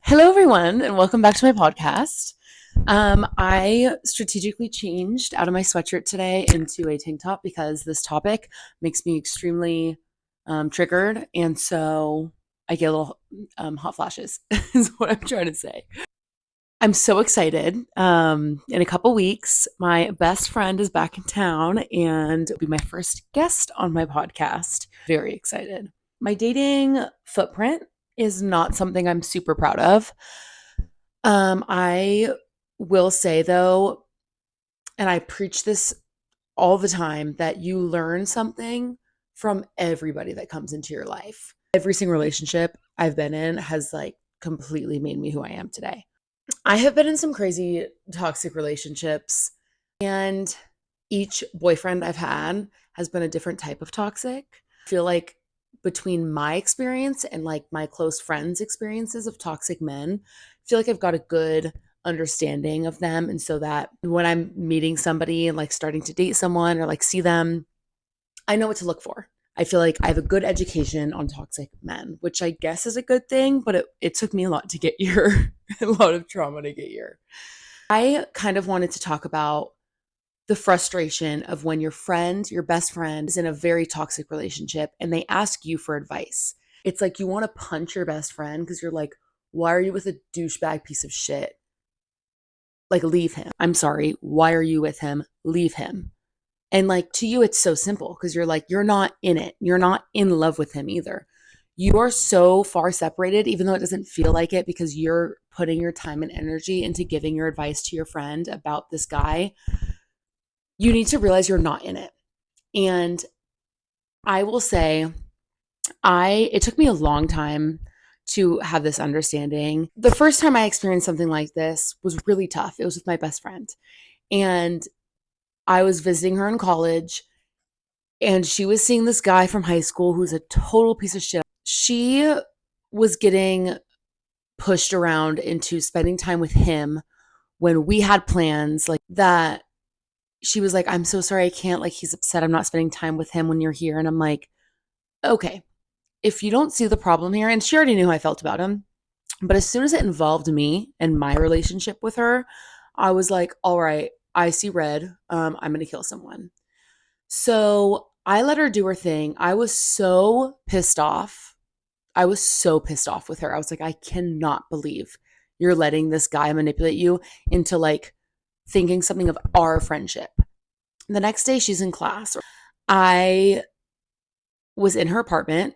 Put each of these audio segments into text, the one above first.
Hello, everyone, and welcome back to my podcast. I strategically changed out of my sweatshirt today into a tank top because this topic makes me extremely triggered, and so I get a little hot flashes, is what I'm trying to say. I'm so excited. In a couple weeks, my best friend is back in town and will be my first guest on my podcast. Very excited. My dating footprint is not something I'm super proud of. I will say though, and I preach this all the time, that you learn something from everybody that comes into your life. Every single relationship I've been in has completely made me who I am today. I have been in some crazy toxic relationships, and each boyfriend I've had has been a different type of toxic. I feel like between my experience and my close friends' experiences of toxic men, I feel like I've got a good understanding of them. And so that when I'm meeting somebody and starting to date someone or see them, I know what to look for. I feel like I have a good education on toxic men, which I guess is a good thing, but it took me a lot to get here, a lot of trauma to get here. I kind of wanted to talk about the frustration of when your best friend, is in a very toxic relationship and they ask you for advice. It's like you want to punch your best friend because you're like, why are you with a douchebag piece of shit? Leave him. I'm sorry. Why are you with him? Leave him. And to you, it's so simple because you're not in it. You're not in love with him either. You are so far separated, even though it doesn't feel like it, because you're putting your time and energy into giving your advice to your friend about this guy. You need to realize you're not in it. And I will say, it took me a long time to have this understanding. The first time I experienced something like this was really tough. It was with my best friend. And I was visiting her in college, and she was seeing this guy from high school who's a total piece of shit. She was getting pushed around into spending time with him when we had plans that. She was like, I'm so sorry, I can't. He's upset I'm not spending time with him when you're here. And I'm like, okay, if you don't see the problem here, and she already knew how I felt about him, but as soon as it involved me and my relationship with her, I was like, all right, I see red. I'm going to kill someone. So I let her do her thing. I was so pissed off. I was so pissed off with her. I was like, I cannot believe you're letting this guy manipulate you into thinking something of our friendship. The next day, she's in class. I was in her apartment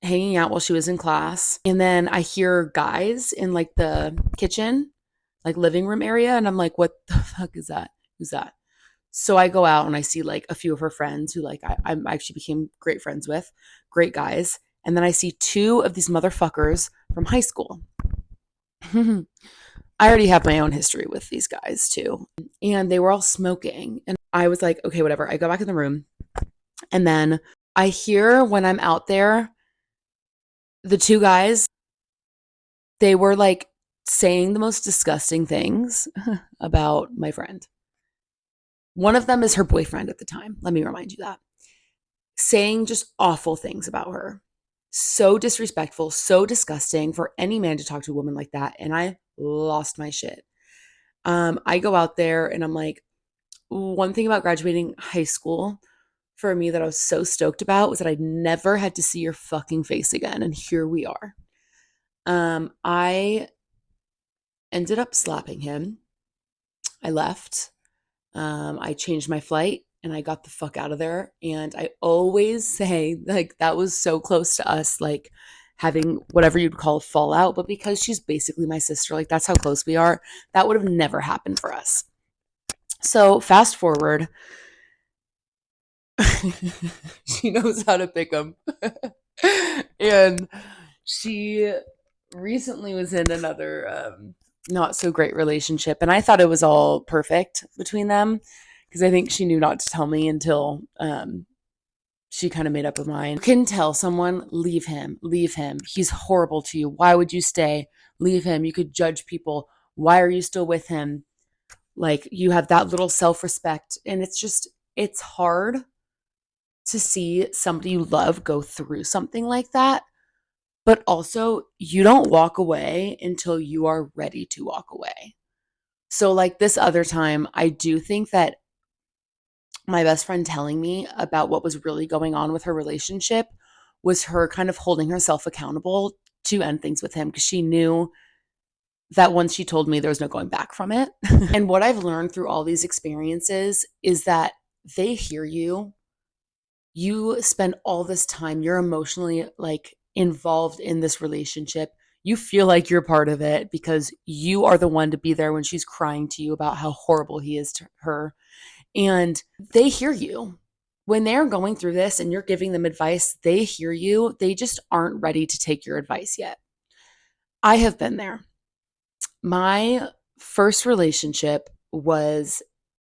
hanging out while she was in class. And then I hear guys in the kitchen, living room area. And I'm like, what the fuck is that? Who's that? So I go out and I see a few of her friends who I actually became great friends with, great guys. And then I see two of these motherfuckers from high school. I already have my own history with these guys too. And they were all smoking. And I was like, okay, whatever. I go back in the room. And then I hear when I'm out there, the two guys, they were saying the most disgusting things about my friend. One of them is her boyfriend at the time. Let me remind you that. Saying just awful things about her. So disrespectful, so disgusting for any man to talk to a woman like that. And I lost my shit. I go out there and I'm like, one thing about graduating high school for me that I was so stoked about was that I never had to see your fucking face again. And here we are. I ended up slapping him. I left. I changed my flight and I got the fuck out of there. And I always say that was so close to us, having whatever you'd call a fallout. But because she's basically my sister, that's how close we are, that would have never happened for us. So fast forward, she knows how to pick them. And she recently was in another not so great relationship. And I thought it was all perfect between them because I think she knew not to tell me until she kind of made up her mind. You can tell someone, leave him, leave him. He's horrible to you. Why would you stay? Leave him. You could judge people. Why are you still with him? You have that little self-respect. And it's hard to see somebody you love go through something like that. But also, you don't walk away until you are ready to walk away. So, like this other time, I do think that my best friend telling me about what was really going on with her relationship was her kind of holding herself accountable to end things with him because she knew that once she told me there was no going back from it. And what I've learned through all these experiences is that they hear you. You spend all this time, you're emotionally like involved in this relationship. You feel like you're part of it because you are the one to be there when she's crying to you about how horrible he is to her. And they hear you. When they're going through this and you're giving them advice, they hear you. They just aren't ready to take your advice yet. I have been there. My first relationship was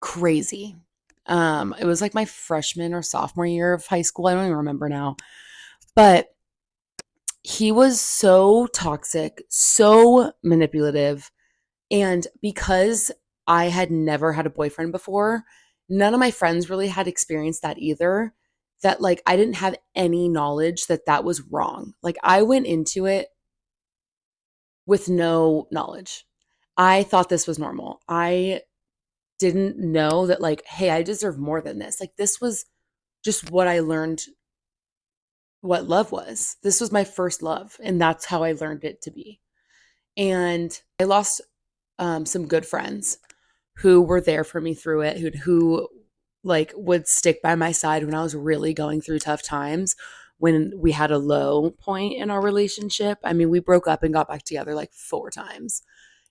crazy. It was like my freshman or sophomore year of high school. I don't even remember now. But he was so toxic, so manipulative. And because I had never had a boyfriend before, none of my friends really had experienced that either. That like I didn't have any knowledge that that was wrong. Like I went into it with no knowledge. I thought this was normal. I didn't know that like, hey, I deserve more than this. Like this was just what I learned what love was. This was my first love, and that's how I learned it to be. And I lost some good friends who were there for me through it, who like would stick by my side when I was really going through tough times. When we had a low point in our relationship, I mean, we broke up and got back together like 4 times.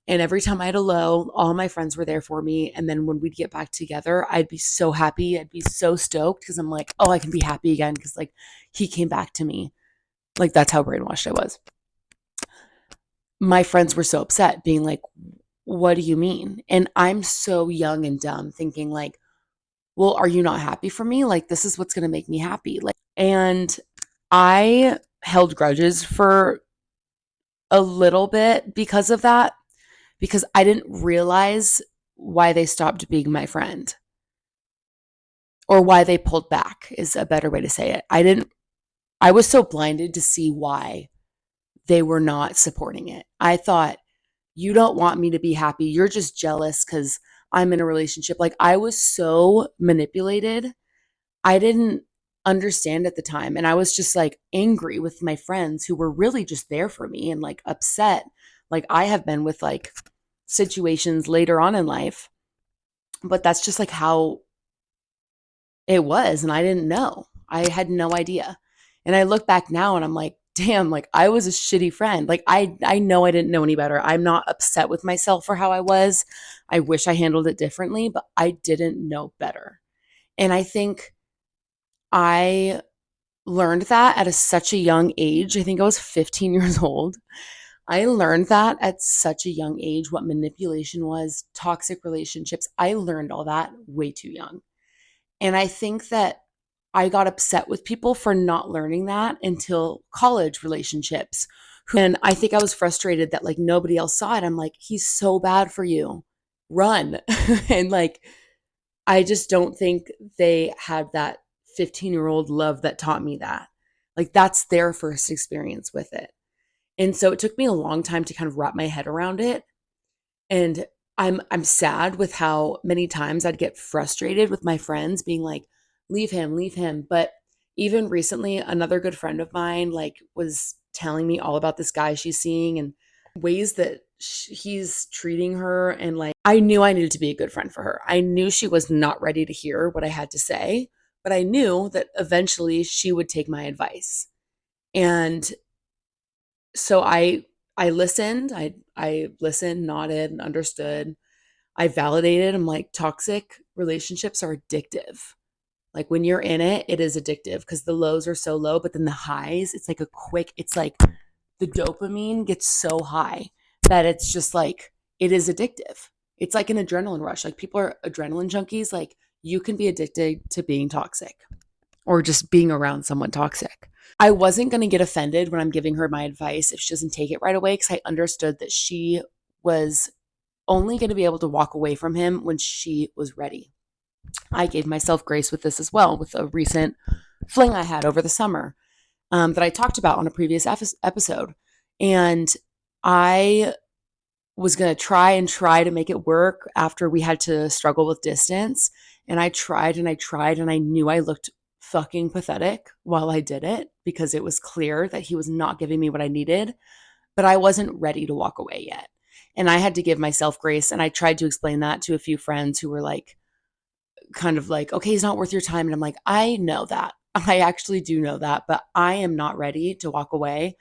And every time I had a low, all my friends were there for me. And then when we'd get back together, I'd be so happy. I'd be so stoked because I'm like, oh, I can be happy again because like he came back to me. Like that's how brainwashed I was. My friends were so upset, being like, what do you mean? And I'm so young and dumb thinking like, well, are you not happy for me? Like this is what's going to make me happy. Like, and I held grudges for a little bit because of that, because I didn't realize why they stopped being my friend or why they pulled back is a better way to say it. I was so blinded to see why they were not supporting it. I thought, you don't want me to be happy. You're just jealous because I'm in a relationship. Like I was so manipulated. I didn't understand at the time. And I was just like angry with my friends who were really just there for me and like upset. Like I have been with like situations later on in life, but that's just like how it was. And I didn't know. I had no idea. And I look back now and I'm like, damn, like I was a shitty friend. Like I know I didn't know any better. I'm not upset with myself for how I was. I wish I handled it differently, but I didn't know better. And I think I learned that at such a young age. I think I was 15 years old. I learned that at such a young age, what manipulation was, toxic relationships. I learned all that way too young. And I think that I got upset with people for not learning that until college relationships. And I think I was frustrated that like nobody else saw it. I'm like, he's so bad for you. Run. And like, I just don't think they had that 15-year-old love that taught me that. Like, that's their first experience with it. And so it took me a long time to kind of wrap my head around it. And I'm sad with how many times I'd get frustrated with my friends being like, leave him, leave him. But even recently, another good friend of mine like was telling me all about this guy she's seeing and ways that he's treating her. And like, I knew I needed to be a good friend for her. I knew she was not ready to hear what I had to say, but I knew that eventually she would take my advice. And so I listened. I listened, nodded, and understood. I validated. I'm like, toxic relationships are addictive. Like when you're in it, it is addictive because the lows are so low, but then the highs, it's like it's like the dopamine gets so high that it's just like, it is addictive. It's like an adrenaline rush. Like people are adrenaline junkies. Like you can be addicted to being toxic or just being around someone toxic. I wasn't going to get offended when I'm giving her my advice if she doesn't take it right away because I understood that she was only going to be able to walk away from him when she was ready. I gave myself grace with this as well with a recent fling I had over the summer. that I talked about on a previous episode. And I was going to try to make it work after we had to struggle with distance. And I tried and I tried, and I knew I looked fucking pathetic while I did it because it was clear that he was not giving me what I needed, but I wasn't ready to walk away yet. And I had to give myself grace. And I tried to explain that to a few friends who were like, kind of like, okay, he's not worth your time. And I'm like, I know that. I actually do know that, but I am not ready to walk away.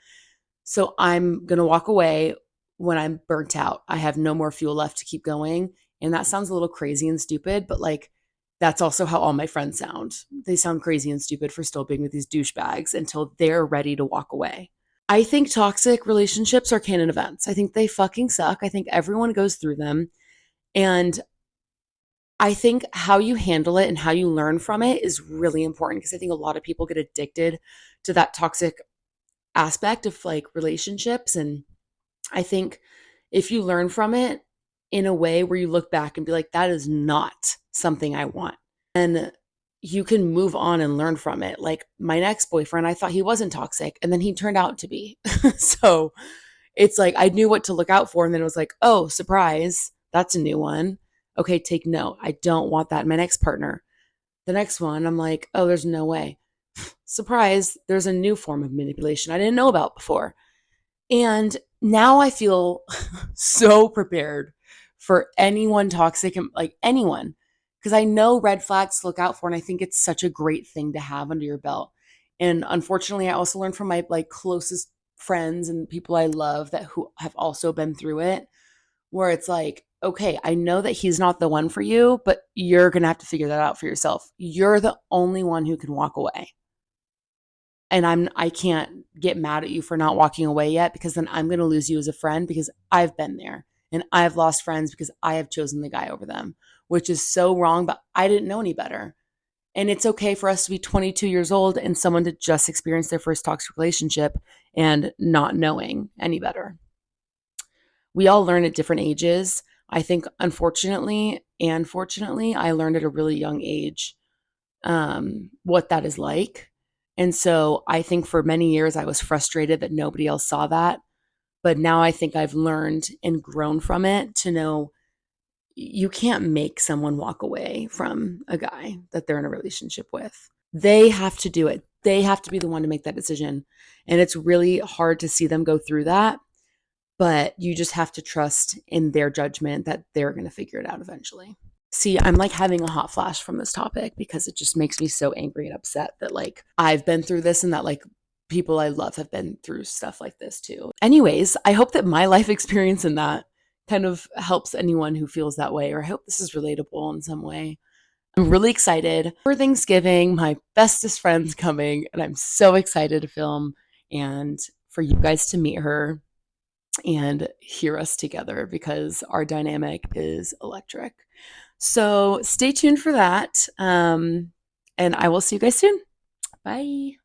So I'm going to walk away when I'm burnt out. I have no more fuel left to keep going. And that sounds a little crazy and stupid, but like, that's also how all my friends sound. They sound crazy and stupid for still being with these douchebags until they're ready to walk away. I think toxic relationships are canon events. I think they fucking suck. I think everyone goes through them. And I think how you handle it and how you learn from it is really important, because I think a lot of people get addicted to that toxic aspect of like relationships. And I think if you learn from it in a way where you look back and be like, that is not something I want, and you can move on and learn from it. Like my next boyfriend, I thought he wasn't toxic, and then he turned out to be. So it's like I knew what to look out for. And then it was like, oh, surprise, that's a new one. Okay, take note. I don't want that in my next partner. The next one, I'm like, oh, there's no way. Surprise, there's a new form of manipulation I didn't know about before. And now I feel so prepared for anyone toxic, and like anyone, because I know red flags to look out for. And I think it's such a great thing to have under your belt. And unfortunately, I also learned from my like closest friends and people I love that who have also been through it, where it's like, okay, I know that he's not the one for you, but you're going to have to figure that out for yourself. You're the only one who can walk away. And I can't get mad at you for not walking away yet, because then I'm going to lose you as a friend, because I've been there and I've lost friends because I have chosen the guy over them, which is so wrong, but I didn't know any better. And it's okay for us to be 22 years old and someone to just experience their first toxic relationship and not knowing any better. We all learn at different ages. I think, unfortunately and fortunately, I learned at a really young age what that is like. And so I think for many years I was frustrated that nobody else saw that. But now I think I've learned and grown from it to know you can't make someone walk away from a guy that they're in a relationship with. They have to do it. They have to be the one to make that decision. And it's really hard to see them go through that. But you just have to trust in their judgment that they're going to figure it out eventually. See, I'm like having a hot flash from this topic because it just makes me so angry and upset that like I've been through this, and that like people I love have been through stuff like this too. Anyways, I hope that my life experience in that kind of helps anyone who feels that way, or I hope this is relatable in some way. I'm really excited for Thanksgiving. My bestest friend's coming, and I'm so excited to film and for you guys to meet her and hear us together, because our dynamic is electric. So stay tuned for that. And I will see you guys soon. Bye.